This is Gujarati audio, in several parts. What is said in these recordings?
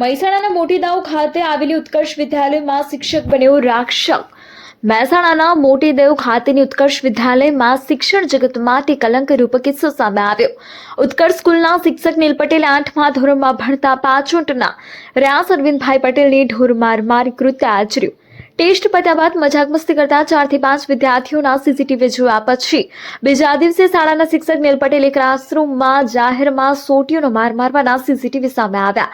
મહેસાણાના મોટી દાવ ખાતે આવેલી ઉત્કર્ષ વિદ્યાલયમાં શિક્ષક બન્યો રાક્ષક. મહેસાણાના મોટી દેવ ખાતેની ઉત્કર્ષ વિદ્યાલયમાં શિક્ષણ જગતમાંથી કલંકરૂપ કિસ્સો સામે આવ્યો. ઉત્કર્ષ સ્કૂલના શિક્ષક નીલ પટેલે 8મા ધોરણમાં ભણતા 5 વર્ષના રયાસ અરવિંદભાઈ પટેલની ઢોરમાર મારી કૃત્ય આચર્યું. ટેસ્ટ પત્યા બાદ મજાક મસ્તી કરતા 4 થી 5 વિદ્યાર્થીઓના સીસીટીવી જોયા પછી બીજા દિવસે શાળાના શિક્ષક નીલ પટેલે ક્લાસરૂમમાં જાહેરમાં સોટીઓનો માર મારવાના સીસીટીવી સામે આવ્યા.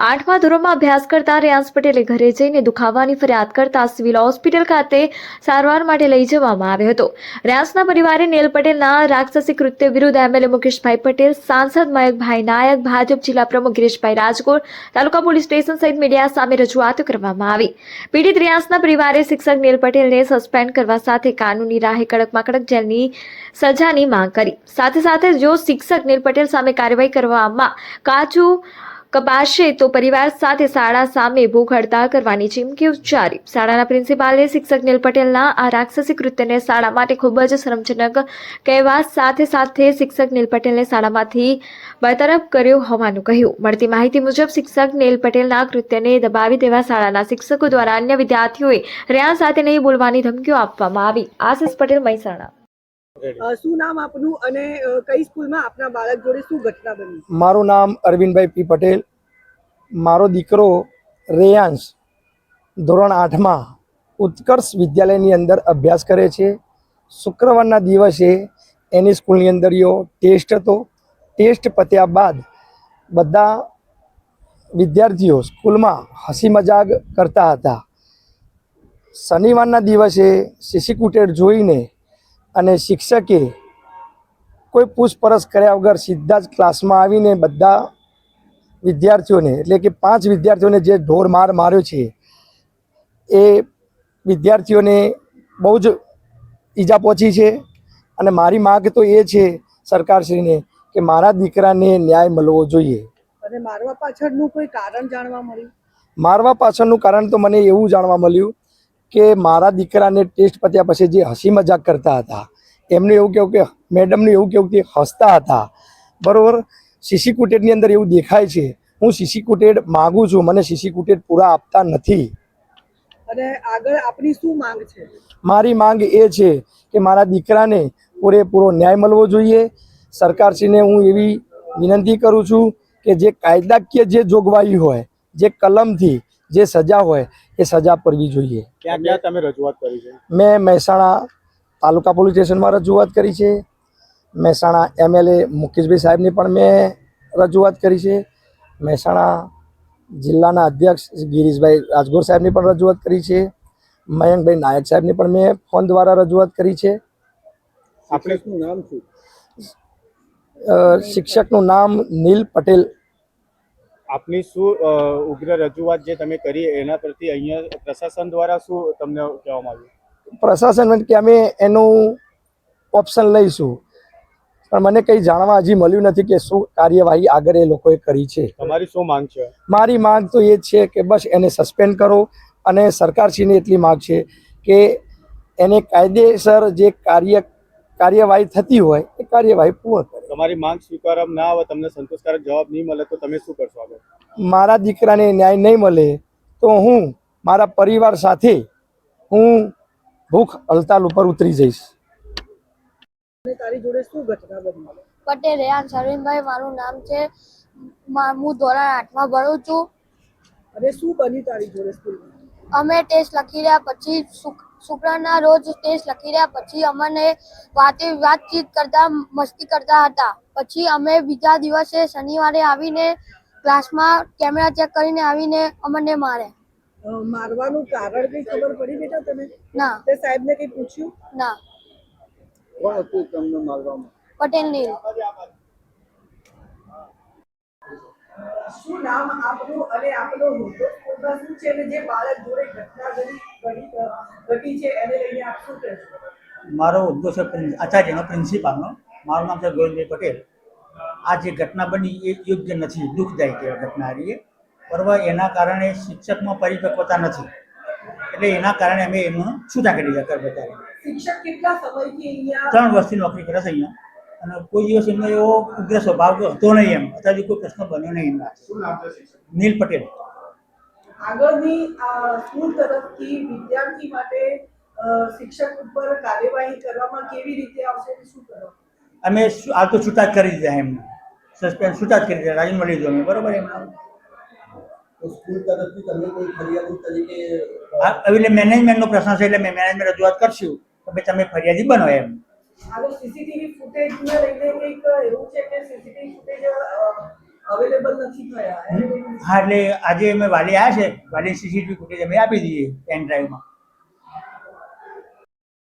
8મા ધોરણમાં અભ્યાસ કરતા રેયાંશ પટેલે ઘરે જઈને દુખાવાની ફરિયાદ કરતા સિવિલ હોસ્પિટલ ખાતે સારવાર માટે લઈ જવામાં આવ્યો હતો. રેયાંશના પરિવારે નીલ પટેલના રાક્ષસી કૃત્ય વિરુદ્ધ એમએલએ મુકેશભાઈ પટેલ, સાંસદ મયંકભાઈ નાયક, ભાજપ જિલ્લા પ્રમુખ ગિરીશભાઈ રાજગોર, તાલુકા પોલીસ સ્ટેશન સહિત મીડિયા સામે રજૂઆત કરવામાં આવી. પીડિત રેયાંશના પરિવારે શિક્ષક નીલ પટેલને સસ્પેન્ડ કરવા સાથે કાનૂની રાહે કડકમાં કડક જેલની સજાની માંગ કરી. સાથે જો શિક્ષક નીલ પટેલ સામે કાર્યવાહી કરવામાં કાચું કપાશે તો પરિવાર સાથે શાળા સામે ભૂખ હડતાળ કરવાની ચીમકી ઉચ્ચારી. શાળાના પ્રિન્સિપાલે શિક્ષક નીલ પટેલના આ રાક્ષસી કૃત્યને શાળા માટે ખૂબ જ શરમજનક કહેવા સાથે શિક્ષક નીલ પટેલને શાળામાંથી બરતરફ કર્યો હોવાનું કહ્યું. મળતી માહિતી મુજબ શિક્ષક નીલ પટેલના કૃત્યને દબાવી દેવા શાળાના શિક્ષકો દ્વારા અન્ય વિદ્યાર્થીઓએ રેયાંશ સાથે નહીં બોલવાની ધમકીઓ આપવામાં આવી. આશિષ પટેલ, મહેસાણા. શું નામ આપનું અને કઈ સ્કૂલમાં આપના બાળક જોડે શું ઘટના બની? મારું નામ અરવિંદભાઈ પી પટેલ. મારો દીકરો રેયાંશ ધોરણ 8માં ઉત્કર્ષ વિદ્યાલયની અંદર અભ્યાસ કરે છે. શુક્રવારના દિવસે એની સ્કૂલની અંદર ટેસ્ટ હતો. ટેસ્ટ પત્યા બાદ બધા વિદ્યાર્થીઓ સ્કૂલમાં હસી મજાક કરતા હતા. શનિવારના દિવસે સીસી ફૂટેજ જોઈને અને શિક્ષકે કોઈ પૂછપરછ કર્યા વગર સીધા જ ક્લાસમાં આવીને બધા વિદ્યાર્થીઓને એટલે કે 5 વિદ્યાર્થીઓને જે ઢોર માર માર્યો છે એ વિદ્યાર્થીઓને બહુ જ ઈજા પહોંચી છે. અને મારી માંગ તો એ છે સરકારશ્રીને કે મારા દીકરાને ન્યાય મળવો જોઈએ. અને મારવા પાછળનું કોઈ કારણ જાણવા મળ્યું? મારવા પાછળનું કારણ તો મને એવું જાણવા મળ્યું કે મારા દીકરાને ટેસ્ટ પત્યા પછી જે હસી મજાક કરતા હતા એમને એવું કહેવું કે મેડમને એવું કહેવું કે હસતા હતા. બરાબર, સીસી ફૂટેજની અંદર એવું દેખાય છે. હું સીસી ફૂટેજ માગું છું, મને સીસી ફૂટેજ પૂરા આપતા નથી. અને આગળ આપની શું માંગ છે? મારી માંગ એ છે કે મારા દીકરાને પૂરેપૂરો ન્યાય મળવો જોઈએ. સરકારશ્રીને હું એવી વિનંતી કરું છું કે જે કાયદાકીય જે જોગવાઈ હોય, જે કલમથી જે સજા હોય એ સજા પડવી જોઈએ. ક્યાં તમે રજૂઆત કરી છે? મેં મહેસાણા તાલુકા પોલીસ સ્ટેશનમાં રજૂઆત કરી છે. મહેસાણા એમએલએ મુકેશભાઈ સાહેબની પણ મેં રજૂઆત કરી છે. મહેસાણા જિલ્લાના અધ્યક્ષ ગિરીશભાઈ રાજગોર સાહેબની પણ રજૂઆત કરી છે. મયંકભાઈ નાયક સાહેબની પણ મેં ફોન દ્વારા રજૂઆત કરી છે. આપણે શું નામ શું? શિક્ષકનું નામ નીલ પટેલ. આપની શું ઉગ્ર રજૂઆત જે તમે કરી એના પરથી અહીંયા પ્રશાસન દ્વારા શું તમને કહેવામાં આવ્યું? પ્રશાસન કે અમે એનું ઓપ્શન લઈશું, પણ મને કંઈ જાણવા હજી મળ્યું નથી કે શું કાર્યવાહી આગળ એ લોકોએ કરી છે. તમારી શું માંગ છે? મારી માંગ તો એ જ છે કે બસ એને સસ્પેન્ડ કરો અને સરકારશ્રીની એટલી માંગ છે કે એને કાયદેસર જે કાર્યવાહી થતી હોય એ કાર્યવાહી પૂર્ણ કરે. તમારી માંગ સ્વીકારવામાં ના આવે, તમને સંતોષકારક જવાબ નહીં મળે તો તમે શું કરશો આગળ? મારા દીકરાને ન્યાય નહીં મળે તો હું મારા પરિવાર સાથે હું ભૂખ હડતાલ ઉપર ઉતરી જઈશ. અને તારી જોડે શું ઘટના બની? પટેલ રેયાંશ અરવિંદભાઈ મારું નામ છે. હું ધોરણ 8માં ભણું છું. અને શું બની તારી જોડે સ્કૂલમાં? અમે ટેસ્ટ લખી રહ્યા પછી શુક્રના રોજ ટેસ્ટ લખી રહ્યા પછી અમને વાતચીત કરતા મસ્તી કરતા હતા. પછી અમે બીજા દિવસે શનિવારે આવીને ક્લાસમાં કેમેરા ચેક કરીને આવીને અમને મારે. મારવાનું કારણ કઈ ખબર પડી બેટા તને? ના. તે સાહેબને કઈ પૂછ્યું? ના. કોણ હતું તમને મારવામાં? પટેલ નીલ. શું નામ આપનું અને આપનો હોદ્દો સ્કૂલમાં શું છે અને જે બાળક જોડે ઘટના ઘટી છે એને લઈને આપ શું કહેશો? મારો હોદ્દો છે આચાર્યનો, પ્રિન્સિપાલનો. મારું નામ છે ગોવિંદભાઈ પટેલ. આ જે ઘટના બની એ યોગ્ય નથી, દુઃખદાયક એવી ઘટના આવી છે. બરાબર, એના કારણે શિક્ષકમાં પરિપક્વતા નથી એટલે એના કારણે અમે એનું છૂટા કરી દીધા કર્મચારી. શિક્ષક કેટલા સમયથી અહીંયા? 3 વર્ષથી નોકરી કરે છે અહીંયા અને કોઈ દિવસ એમનો એવો ઉગ્ર સ્વભાવ હતો નહીં એમ, અત્યારે કોઈ પ્રશ્ન બન્યો નહીં એમના. શું નામ છે શિક્ષક? નીલ પટેલ. આગળની સ્કૂલ તરફથી વિદ્યાર્થી માટે શિક્ષક ઉપર કાર્યવાહી કરવામાં કેવી રીતે આવશે અને શું કરો? અમે આ તો છૂટા જ કરી દીધા એમને, સસ્પેન્ડ છૂટા જ કરી દીધા, રાજીનામું મળી દીધું અમે, બરોબર એમના. તો સ્કૂલ તરફથી તમે કોઈ ફરિયાદી તરીકે એટલે મેનેજમેન્ટનો પ્રશ્ન છે એટલે મેં મેનેજમેન્ટ રજૂઆત કરશું કે ભાઈ તમે ફરિયાદી બનો એમ. આગળ સીસીટીવી ફૂટેજને લઈને કંઈક એવું છે કે સીસીટીવી ફૂટેજ અવેલેબલ નથી થયા. હા, એટલે આજે અમે વાલી આવ્યા છે, વાલી સીસીટીવી ફૂટેજ અમે આપી દઈએ પેન ડ્રાઈવમાં.